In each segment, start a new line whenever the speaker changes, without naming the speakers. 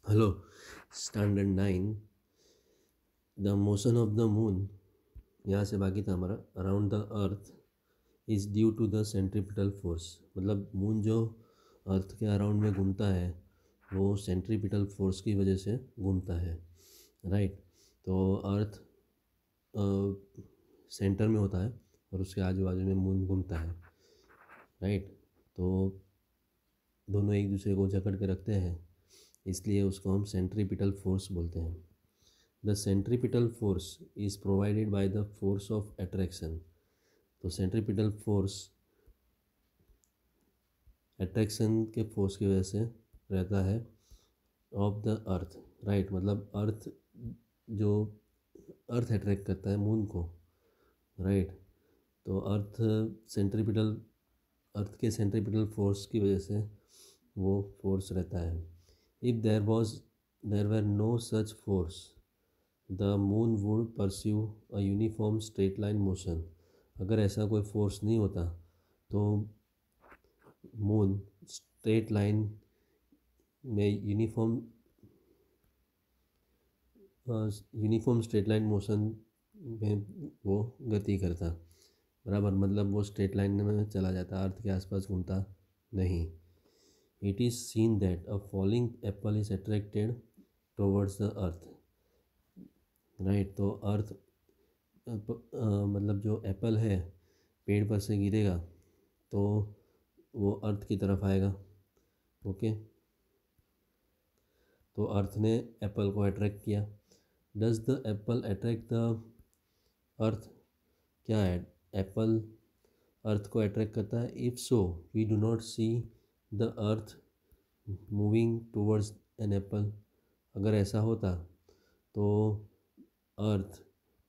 Hello. Standard 9। The motion of the moon, यहाँ से बाकी था हमारा, around the earth is due to the centripetal force. मतलब मून जो अर्थ के अराउंड में घूमता है वो सेंट्रीपिटल फोर्स की वजह से घूमता है। राइट। तो अर्थ सेंटर में होता है और उसके आजू बाजू में मून घूमता है। राइट। तो दोनों एक दूसरे को जकड़ के रखते हैं, इसलिए उसको हम सेंट्रीपिटल फोर्स बोलते हैं। The centripetal force is provided by the force of attraction. तो सेंट्रीपिटल फोर्स अट्रैक्शन के फोर्स की वजह से रहता है ऑफ द अर्थ। राइट। मतलब अर्थ जो अर्थ अट्रैक्ट करता है मून को। राइट। तो अर्थ के सेंट्रीपिटल फोर्स की वजह से वो फोर्स रहता है। If there were no such force the moon would pursue a uniform straight line motion. अगर ऐसा कोई फोर्स नहीं होता तो मून स्ट्रेट लाइन में यूनिफॉर्म स्ट्रेट लाइन मोशन में वो गति करता। बराबर, मतलब वो स्ट्रेट लाइन में चला जाता, अर्थ के आसपास घूमता नहीं। It is seen that a falling Apple is attracted towards the earth. Right. तो अर्थ मतलब जो एप्पल है पेड़ पर से गिरेगा तो वो अर्थ की तरफ आएगा। ओके। तो अर्थ ने एप्पल को अट्रैक्ट किया। Does the apple attract the earth? क्या है, एप्पल अर्थ को अट्रैक्ट करता है? If so we do not see the earth moving towards an apple. अगर ऐसा होता तो अर्थ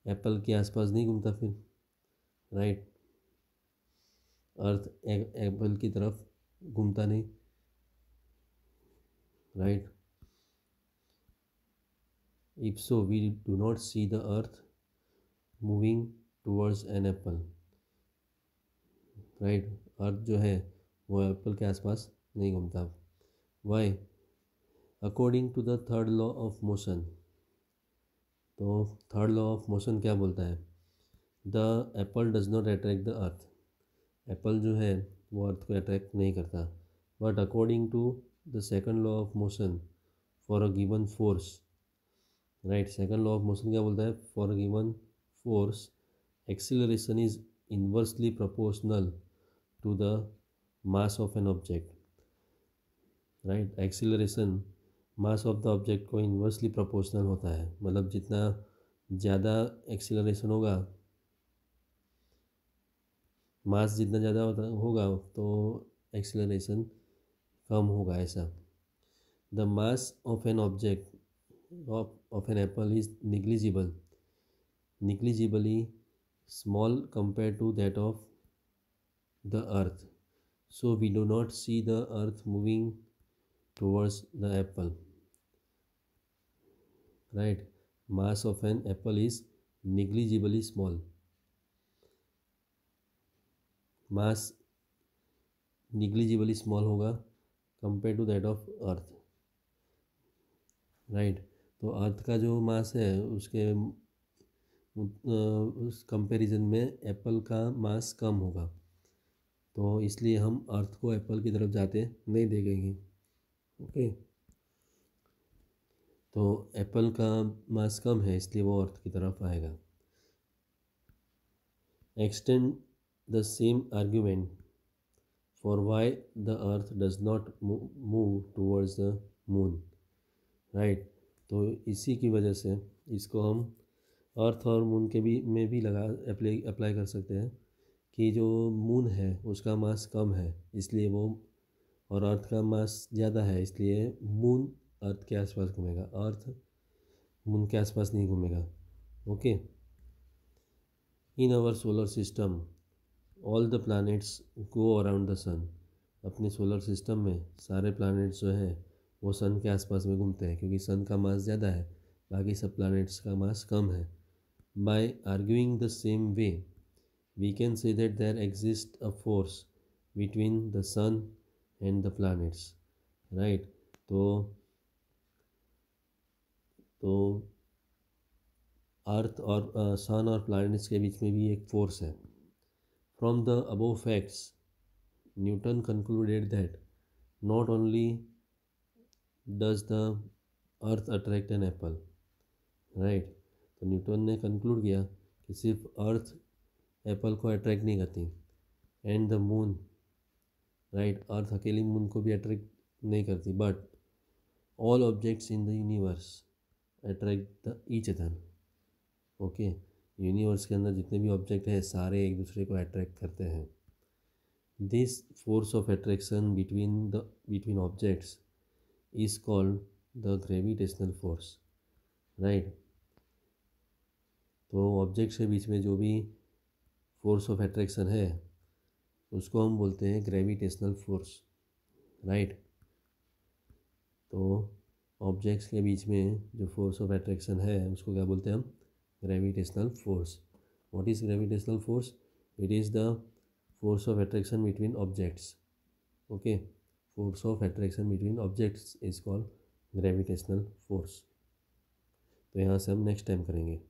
एप्पल के आसपास नहीं घूमता फिर। राइट। अर्थ एप्पल की तरफ घूमता नहीं। Right. If so we do not see the earth moving towards an apple. Right. Earth जो है वो एप्पल के आसपास नहीं घूमता। Why? According to the third law of motion. तो थर्ड लॉ ऑफ मोशन क्या बोलता है? The apple does not attract the earth. Apple जो है वो अर्थ को अट्रैक्ट नहीं करता। But according to the second law of motion for a given force. Right. Second law of motion क्या बोलता है? For a given force acceleration is inversely proportional to the mass of an object. Right. Acceleration mass of the object को inversely proportional होता है। मतलब जितना ज़्यादा acceleration होगा, मास जितना ज़्यादा होगा तो एक्सीलरेशन कम होगा, ऐसा। The mass of an object of an apple is negligibly small compared to that of the earth, so we do not see the earth moving towards the apple. Right. Mass of an apple is negligibly small. Mass negligibly small होगा compared to that of earth. Right. तो अर्थ का जो मास है उसके उस comparison में Apple का mass कम होगा, तो इसलिए हम अर्थ को एप्पल की तरफ जाते नहीं देखेंगे। ओके। तो एप्पल का मास कम है इसलिए वो अर्थ की तरफ आएगा। Extend the same argument for why the earth does not move towards the moon. Right. तो इसी की वजह से इसको हम अर्थ और मून के भी में भी अप्लाई कर सकते हैं कि जो मून है उसका मास कम है इसलिए वो, और अर्थ का मास ज़्यादा है इसलिए मून अर्थ के आसपास घूमेगा, अर्थ मून के आसपास नहीं घूमेगा। Okay. In our solar system all the planets go around the sun. अपने सोलर सिस्टम में सारे प्लैनेट्स जो हैं वो सन के आसपास में घूमते हैं क्योंकि सन का मास ज़्यादा है, बाकी सब प्लैनेट्स का मास कम है। By arguing the same way we can say that there exist a force between the sun and the planets. Right. तो तो अर्थ और सन और प्लैनेट्स के बीच में भी एक फोर्स है। From the above facts Newton concluded that not only does the earth attract an apple, right. तो न्यूटन ने कंक्लूड किया कि सिर्फ अर्थ एप्पल को अट्रैक्ट नहीं करती, and the moon, right, earth अकेली मून को भी अट्रैक्ट नहीं करती, but all objects in the universe attract the each other. Okay, universe के अंदर जितने भी ऑब्जेक्ट हैं सारे एक दूसरे को अट्रैक्ट करते हैं। This force of attraction between objects is called the gravitational force, right. तो ऑब्जेक्ट्स के बीच में जो भी फोर्स ऑफ अट्रैक्शन है उसको हम बोलते हैं ग्रेविटेशनल फोर्स, राइट। तो ऑब्जेक्ट्स के बीच में जो फोर्स ऑफ अट्रैक्शन है उसको क्या बोलते हैं हम? Gravitational force. What is gravitational force? It is the force of attraction between objects. Okay, force of attraction between objects is called gravitational force. तो यहाँ से हम नेक्स्ट टाइम करेंगे।